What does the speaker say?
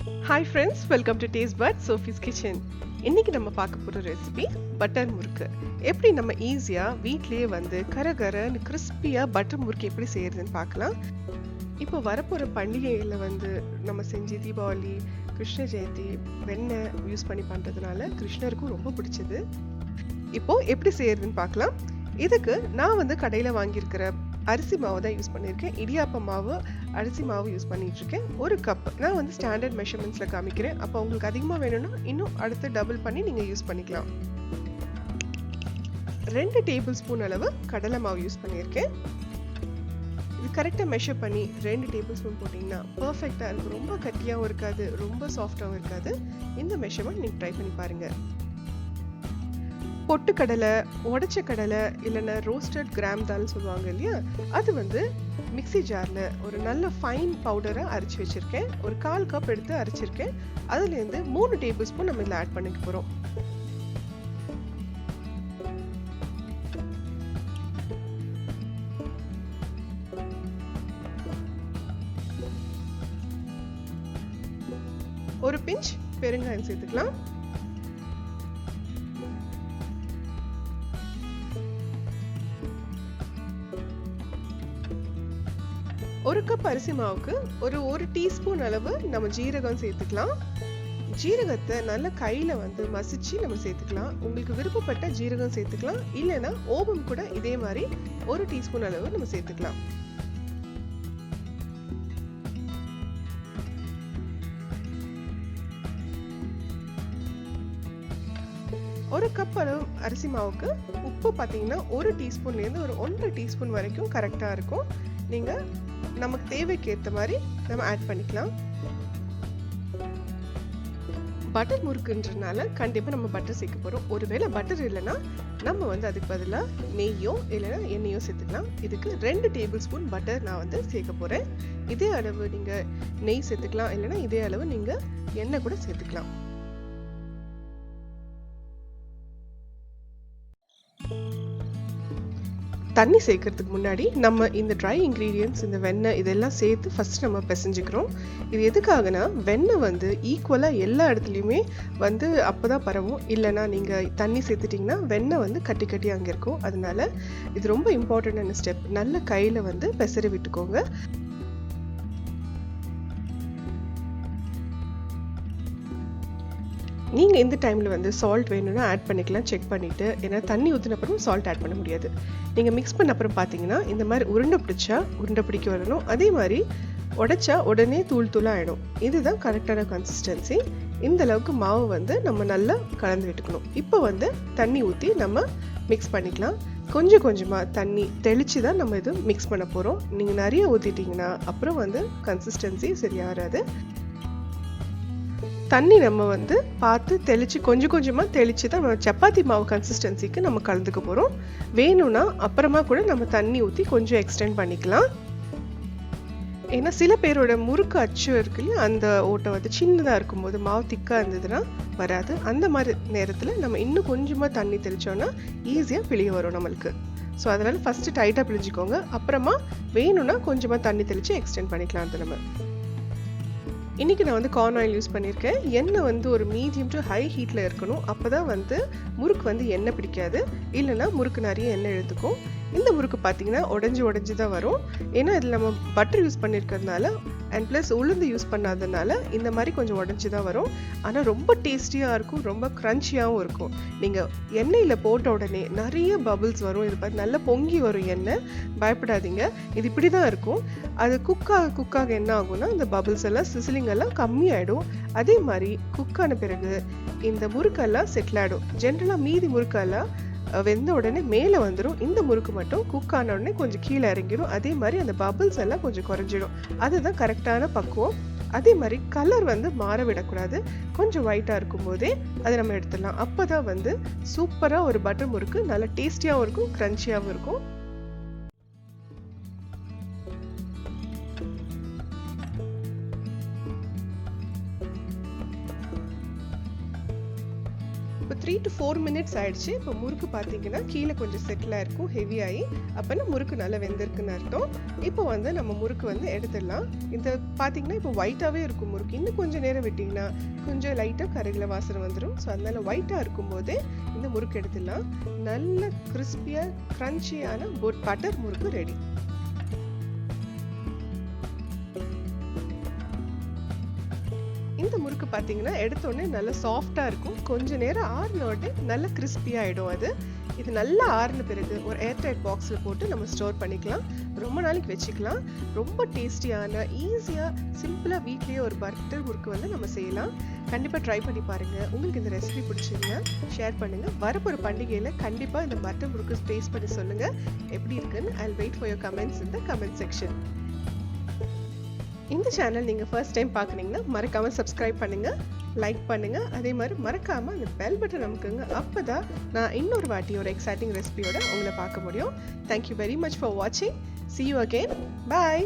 Hi friends, welcome to taste but Sophie's kitchen. இன்னைக்கு நம்ம பார்க்க போகிற ரெசிபி பட்டர் முறுக்கு. எப்படி நம்ம ஈஸியாக வீட்லேயே வந்து கரகரன்னு கிறிஸ்பியாக பட்டர் முறுக்கு எப்படி செய்யறதுன்னு பார்க்கலாம். இப்போ வரப்போகிற பண்டிகைகளில் வந்து நம்ம செஞ்சு தீபாவளி, கிருஷ்ண ஜெயந்தி வெண்ணெய் யூஸ் பண்ணி பண்ணுறதுனால கிருஷ்ணருக்கும் ரொம்ப பிடிச்சது. இப்போ எப்படி செய்யறதுன்னு பார்க்கலாம். இதுக்கு நான் வந்து கடையில் வாங்கியிருக்கிற அரிசி மாவு தான் யூஸ் பண்ணியிருக்கேன். இடியாப்ப மாவு, அரிசி மாவு யூஸ் பண்ணிட்டு இருக்கேன். 1 கப். நான் வந்து ஸ்டாண்டர்ட் மெஷர்மெண்ட்ஸில் காமிக்கிறேன். அப்போ உங்களுக்கு அதிகமாக வேணும்னா இன்னும் அடுத்து டபுள் பண்ணி நீங்கள் யூஸ் பண்ணிக்கலாம். 2 டேபிள் ஸ்பூன் அளவு கடலை மாவு யூஸ் பண்ணியிருக்கேன். இது கரெக்டாக மெஷர் பண்ணி 2 டேபிள் ஸ்பூன் போட்டிங்கன்னா பர்ஃபெக்டாக இருக்கும். ரொம்ப கட்டியாகவும் இருக்காது, ரொம்ப சாஃப்டாகவும் இருக்காது. இந்த மெஷர்மெண்ட் நீங்கள் ட்ரை பண்ணி பாருங்கள். பொட்டுக்கடலை, உடைச்ச கடலை இல்லைன்னா ரோஸ்டட் கிராம் தால் சொல்லுவாங்க இல்லையா, அது வந்து மிக்ஸி ஜாரில் ஒரு நல்ல ஃபைன் பவுடரை அரைச்சி வச்சுருக்கேன். ஒரு 1/4 கப் எடுத்து அரைச்சிருக்கேன். அதுலேருந்து 3 டேபிள் ஸ்பூன் நம்ம இதில் ஆட் பண்ணிக்க போகிறோம். ஒரு பிஞ்ச் பெருங்காயம் சேர்த்துக்கலாம். ஒரு கப் அரிசி மாவுக்கு ஒரு டீஸ்பூன் அளவு நம்ம ஜீரகம் சேர்த்துக்கலாம். ஜீரகத்தை நல்ல கையில் வந்து மசிச்சு நம்ம சேர்த்துக்கலாம். உங்களுக்கு விருப்பப்பட்ட ஜீரகம் சேர்த்துக்கலாம், இல்லைன்னா ஓமம் கூட இதே மாதிரி 1 டீஸ்பூன் அளவு நம்ம சேர்த்துக்கலாம். ஒரு கப் அளவு அரிசி மாவுக்கு உப்பு பார்த்தீங்கன்னா 1 டீஸ்பூன்லேருந்து ஒரு 1.5 டீஸ்பூன் வரைக்கும் கரெக்டாக இருக்கும். நீங்கள் நமக்கு தேவைக்கு ஏற்ற மாதிரி நம்ம ஆட் பண்ணிக்கலாம். பட்டர் முறுக்குன்றதுனால கண்டிப்பாக நம்ம பட்டர் சேர்க்க போகிறோம். ஒருவேளை பட்டர் இல்லைன்னா நம்ம வந்து அதுக்கு பதிலாக நெய்யோ இல்லைன்னா எண்ணெயோ சேர்த்துக்கலாம். இதுக்கு 2 டேபிள் ஸ்பூன் பட்டர் நான் வந்து சேர்க்க போகிறேன். இதே அளவு நீங்கள் நெய் சேர்த்துக்கலாம், இல்லைன்னா இதே அளவு நீங்கள் எண்ணெய் கூட சேர்த்துக்கலாம். தண்ணி சேர்க்கறதுக்கு முன்னாடி நம்ம இந்த ட்ரை இன்க்ரீடியன்ட்ஸ், இந்த வெண்ணெய் இதெல்லாம் சேர்த்து ஃபர்ஸ்ட் நம்ம பிசைஞ்சுக்கிறோம். இது எதுக்காகனா வெண்ணெய் வந்து ஈக்குவலாக எல்லா இடத்துலையுமே வந்து அப்போ தான் பரவும். இல்லைனா நீங்கள் தண்ணி சேர்த்துட்டிங்கன்னா வெண்ணெய் வந்து கட்டி கட்டி அங்கே இருக்கும். அதனால இது ரொம்ப இம்பார்ட்டண்டான ஸ்டெப். நல்ல கையில் வந்து பெசரி விட்டுக்கோங்க. நீங்கள் இந்த டைமில் வந்து சால்ட் வேணும்னா ஆட் பண்ணிக்கலாம், செக் பண்ணிவிட்டு. ஏன்னா தண்ணி ஊற்றின அப்புறம் சால்ட் ஆட் பண்ண முடியாது. நீங்கள் மிக்ஸ் பண்ண அப்புறம் பார்த்தீங்கன்னா இந்த மாதிரி உருண்டை பிடிக்க வரணும். அதே மாதிரி உடைச்சா உடனே தூள் தூளாக ஆகிடும். இதுதான் கரெக்டான கன்சிஸ்டன்சி. இந்த அளவுக்கு மாவு வந்து நம்ம நல்லா கலந்து விட்டுக்கணும். இப்போ வந்து தண்ணி ஊற்றி நம்ம மிக்ஸ் பண்ணிக்கலாம். கொஞ்சம் கொஞ்சமாக தண்ணி தெளித்து தான் நம்ம இது மிக்ஸ் பண்ண போகிறோம். நீங்கள் நிறைய ஊற்றிட்டிங்கன்னா அப்புறம் வந்து கன்சிஸ்டன்சி சரியாக வராது. தண்ணி நம்ம வந்து பார்த்து தெளித்து கொஞ்சம் கொஞ்சமாக தெளித்து தான் நம்ம சப்பாத்தி மாவு கன்சிஸ்டன்சிக்கு நம்ம கலந்துக்க போகிறோம். வேணும்னா அப்புறமா கூட நம்ம தண்ணி ஊற்றி கொஞ்சம் எக்ஸ்டெண்ட் பண்ணிக்கலாம். ஏன்னா சில பேரோட முறுக்கு அச்சு இருக்குல்ல, அந்த ஓட்டை வந்து சின்னதாக இருக்கும்போது மாவு திக்காக இருந்ததுன்னா வராது. அந்த மாதிரி நேரத்தில் நம்ம இன்னும் கொஞ்சமாக தண்ணி தெளித்தோன்னா ஈஸியாக பிழிய வரும் நம்மளுக்கு. ஸோ அதனால் ஃபஸ்ட்டு டைட்டாக பிழிஞ்சிக்கோங்க. அப்புறமா வேணும்னா கொஞ்சமாக தண்ணி தெளித்து எக்ஸ்டெண்ட் பண்ணிக்கலாம். அது நம்ம இன்றைக்கி நான் வந்து கார்ன் ஆயில் யூஸ் பண்ணியிருக்கேன். எண்ணெய் வந்து ஒரு மீடியம் டு ஹை ஹீட்டில் இருக்கணும். அப்போ தான் வந்து முறுக்கு வந்து எண்ணெய் பிடிக்காது, இல்லைன்னா முறுக்கு நிறைய எண்ணெய் எடுத்துக்கும். இந்த முறுக்கு பார்த்தீங்கன்னா உடஞ்சி தான் வரும். ஏன்னா இதில் நம்ம பட்டர் யூஸ் பண்ணியிருக்கிறதுனால அண்ட் ப்ளஸ் உளுந்து யூஸ் பண்ணாததுனால இந்த மாதிரி கொஞ்சம் உடஞ்சி தான் வரும். ஆனால் ரொம்ப டேஸ்டியாக இருக்கும், ரொம்ப க்ரன்ச்சியாகவும் இருக்கும். நீங்கள் எண்ணெயில் போட்ட உடனே நிறைய பபிள்ஸ் வரும். இது பார்த்து நல்லா பொங்கி வரும் எண்ணெய். பயப்படாதீங்க, இது இப்படி தான் இருக்கும். அது குக்காக என்ன ஆகும்னா இந்த பபிள்ஸ் எல்லாம் சிசிலிங் எல்லாம் கம்மியாயிடும். அதே மாதிரி குக்கான பிறகு இந்த முறுக்கெல்லாம் செட்டில் ஆகிடும். ஜென்ரலாக மீதி முறுக்கெல்லாம் வெந்த உடனே மேலே வந்துடும். இந்த முறுக்கு மட்டும் குக் ஆன உடனே கொஞ்சம் கீழே இறங்கிடும். அதே மாதிரி அந்த பபிள்ஸ் எல்லாம் கொஞ்சம் குறைஞ்சிடும். அதுதான் கரெக்டான பக்குவம். அதே மாதிரி கலர் வந்து மாற விடக்கூடாது. கொஞ்சம் ஒயிட்டாக இருக்கும் போதே அதை நம்ம எடுத்துடலாம். அப்போ தான் வந்து சூப்பராக ஒரு பட்டர் முறுக்கு நல்லா டேஸ்டியாகவும் இருக்கும், க்ரன்ச்சியாகவும் இருக்கும். இப்போ 3 to 4 மினிட்ஸ் ஆயிடுச்சு. இப்போ முறுக்கு பார்த்தீங்கன்னா கீழே கொஞ்சம் செட்டில் ஆயிருக்கும், ஹெவி ஆகி. அப்போனா முறுக்கு நல்லா வெந்திருக்குன்னு அர்த்தம். இப்போ வந்து நம்ம முறுக்கு வந்து எடுத்துடலாம். இந்த பார்த்தீங்கன்னா இப்போ ஒயிட்டாகவே இருக்கும் முறுக்கு. இன்னும் கொஞ்சம் நேரம் விட்டிங்கன்னா கொஞ்சம் லைட்டாக கருகில வாசனை வந்துடும். ஸோ அதனால ஒயிட்டாக இருக்கும்போதே இந்த முறுக்கு எடுத்துடலாம். நல்ல கிறிஸ்பியாக க்ரன்ச்சியான பட்டர் முறுக்கு ரெடி. இந்த முறுக்கு பார்த்தீங்கன்னா எடுத்தோடனே நல்லா சாஃப்டாக இருக்கும். கொஞ்சம் நேரம் ஆறினோடனே நல்லா கிறிஸ்பியாக ஆகிடும் அது. இது நல்லா ஆறின பிறகு ஒரு ஏர்டைட் பாக்ஸில் போட்டு நம்ம ஸ்டோர் பண்ணிக்கலாம். ரொம்ப நாளைக்கு வச்சுக்கலாம். ரொம்ப டேஸ்டியான, ஈஸியாக, சிம்பிளாக வீட்லேயே ஒரு பட்டர் முறுக்கு வந்து நம்ம செய்யலாம். கண்டிப்பாக ட்ரை பண்ணி பாருங்கள். உங்களுக்கு இந்த ரெசிபி பிடிச்சிருந்தா ஷேர் பண்ணுங்கள். வரப்போகிற பண்டிகையில் கண்டிப்பாக இந்த பட்டர் முறுக்கு டேஸ்ட் பண்ணி சொல்லுங்கள் எப்படி இருக்குன்னு. I'll wait for your comments in the comment section. இந்த சேனல் நீங்கள் ஃபர்ஸ்ட் டைம் பார்க்குறீங்கன்னா மறக்காமல் சப்ஸ்கிரைப் பண்ணுங்கள், லைக் பண்ணுங்கள். அதே மாதிரி மறக்காமல் அந்த பெல் பட்டன் அமுக்குங்க. அப்போ தான் நான் இன்னொரு வாட்டி ஒரு எக்ஸைட்டிங் ரெசிபியோட உங்களை பார்க்க முடியும். தேங்க்யூ வெரி மச் ஃபார் வாட்சிங். See you again. Bye.